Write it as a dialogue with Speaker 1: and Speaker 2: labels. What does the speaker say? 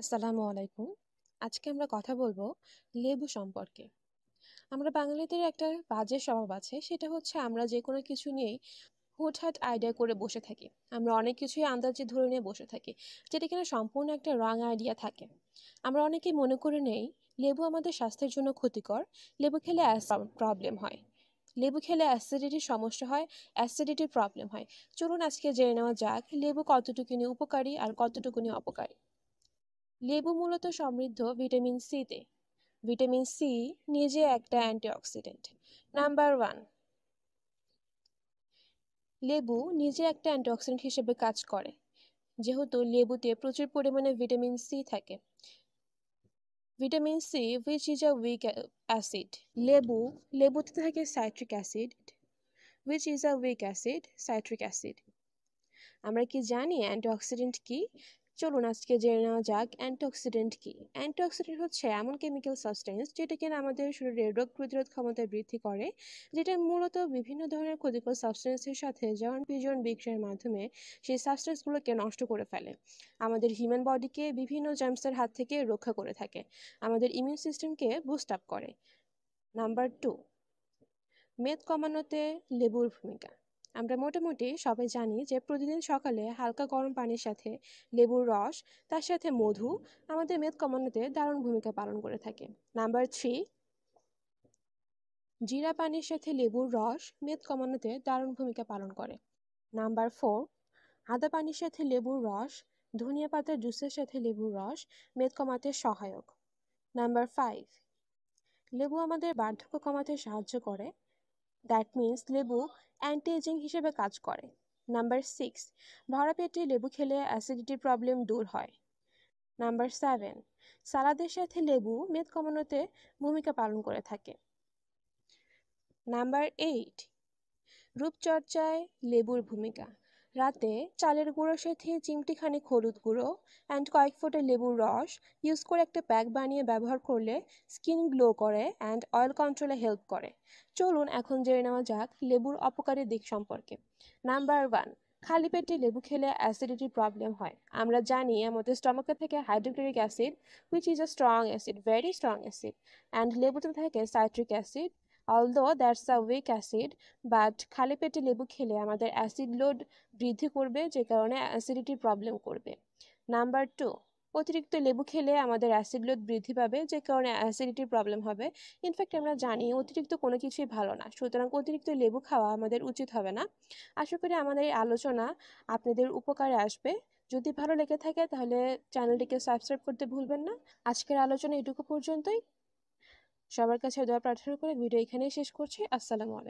Speaker 1: আসসালামু আলাইকুম। আজকে আমরা কথা বলবো লেবু সম্পর্কে। আমরা বাঙালিদের একটা বাজে স্বভাব আছে, সেটা হচ্ছে আমরা যেকোনো কিছু নিয়েই হুটহাট আইডিয়া করে বসে থাকি। আমরা অনেক কিছুই আন্দাজে ধরে নিয়ে বসে থাকি, যেটা কিনা সম্পূর্ণ একটা রং আইডিয়া থাকে। আমরা অনেকেই মনে করে নেই লেবু আমাদের স্বাস্থ্যের জন্য ক্ষতিকর, লেবু খেলে প্রবলেম হয়, লেবু খেলে অ্যাসিডিটির সমস্যা হয়, অ্যাসিডিটির প্রবলেম হয়। চলুন আজকে জেনে নেওয়া যাক লেবু কতটুকুনি উপকারী আর কতটুকুনি অপকারী। লেবু মূলত সমৃদ্ধ ভিটামিন সিতে। ভিটামিন সি নিজে একটা অ্যান্টিঅক্সিডেন্ট। নাম্বার ওয়ান, লেবু নিজে একটা অ্যান্টিঅক্সিডেন্ট হিসেবে কাজ করে, যেহেতু লেবুতে প্রচুর পরিমাণে ভিটামিন সি থাকে। Vitamin C which is a weak acid. লেবুতে থাকে citric acid which is a weak acid, citric acid. আমরা কি জানি অ্যান্টিঅক্সিডেন্ট কি? চলুন আজকে জেনে নেওয়া যাক অ্যান্টিঅক্সিডেন্ট কি। অ্যান্টিঅক্সিডেন্ট হচ্ছে এমন কেমিক্যাল সাবস্টেন্স যেটা কিনা আমাদের শরীরের রোগ প্রতিরোধ ক্ষমতা বৃদ্ধি করে, যেটা মূলত বিভিন্ন ধরনের ক্ষতিকর সাবস্টেন্সের সাথে যেমন পিজন বিক্রিয়ার মাধ্যমে সেই সাবস্টেন্সগুলোকে নষ্ট করে ফেলে। আমাদের হিউম্যান বডিকে বিভিন্ন জার্মসের হাত থেকে রক্ষা করে থাকে, আমাদের ইমিউন সিস্টেমকে বুস্ট আপ করে। নাম্বার টু, মেদ কমানোতে লেবুর ভূমিকা। আমরা মোটামুটি সবাই জানি যে প্রতিদিন সকালে হালকা গরম পানির সাথে লেবুর রস, তার সাথে মধু আমাদের মেদ কমানোতে দারুণ ভূমিকা পালন করে থাকে। নাম্বার থ্রি, জিরা পানির সাথে লেবুর রস মেদ কমানোতে দারুণ ভূমিকা পালন করে। নাম্বার ফোর, আদা পানির সাথে লেবুর রস, ধনিয়া পাতার জুসের সাথে লেবুর রস মেদ কমাতে সহায়ক। নাম্বার ফাইভ, লেবু আমাদের বার্ধক্য কমাতে সাহায্য করে, দ্যাট মিন্স লেবু অ্যান্টি এজিং হিসেবে কাজ করে। নাম্বার সিক্স, ভরা পেটে লেবু খেলে অ্যাসিডিটির প্রবলেম দূর হয়। নাম্বার সেভেন, সালাদের সাথে লেবু মেদ কমানোতে ভূমিকা পালন করে থাকে। নাম্বার এইট, রূপচর্চায় লেবুর ভূমিকা। রাতে চালের গুঁড়োর সাথে চিমটিখানি হলুদ গুঁড়ো অ্যান্ড কয়েক ফোঁটা লেবুর রস ইউজ করে একটা প্যাক বানিয়ে ব্যবহার করলে স্কিন গ্লো করে অ্যান্ড অয়েল কন্ট্রোলে হেল্প করে। চলুন এখন জেনে নেওয়া যাক লেবুর অপকারী দিক সম্পর্কে। নাম্বার ওয়ান, খালি পেটে লেবু খেলে অ্যাসিডিটির প্রবলেম হয়। আমরা জানি আমাদের স্টমাকে থেকে hydrochloric acid which is a strong acid, very strong acid, and লেবুতে থাকে citric acid, although that's a weak acid, but খালি পেটে লেবু খেলে আমাদের অ্যাসিড লোড বৃদ্ধি করবে, যে কারণে অ্যাসিডিটির প্রবলেম করবে। নাম্বার টু, অতিরিক্ত লেবু খেলে আমাদের অ্যাসিড লোড বৃদ্ধি পাবে, যে কারণে অ্যাসিডিটির প্রবলেম হবে। ইনফ্যাক্ট আমরা জানি অতিরিক্ত কোনো কিছুই ভালো না, সুতরাং অতিরিক্ত লেবু খাওয়া আমাদের উচিত হবে না। আশা করি আমাদের এই আলোচনা আপনাদের উপকারে আসবে। যদি ভালো লেগে থাকে তাহলে চ্যানেলটিকে সাবস্ক্রাইব করতে ভুলবেন না। আজকের আলোচনা এটুকু পর্যন্তই। সবার কাছে দোয়া প্রার্থনা করে ভিডিও এখানেই শেষ করছি। আসসালামু আলাইকুম।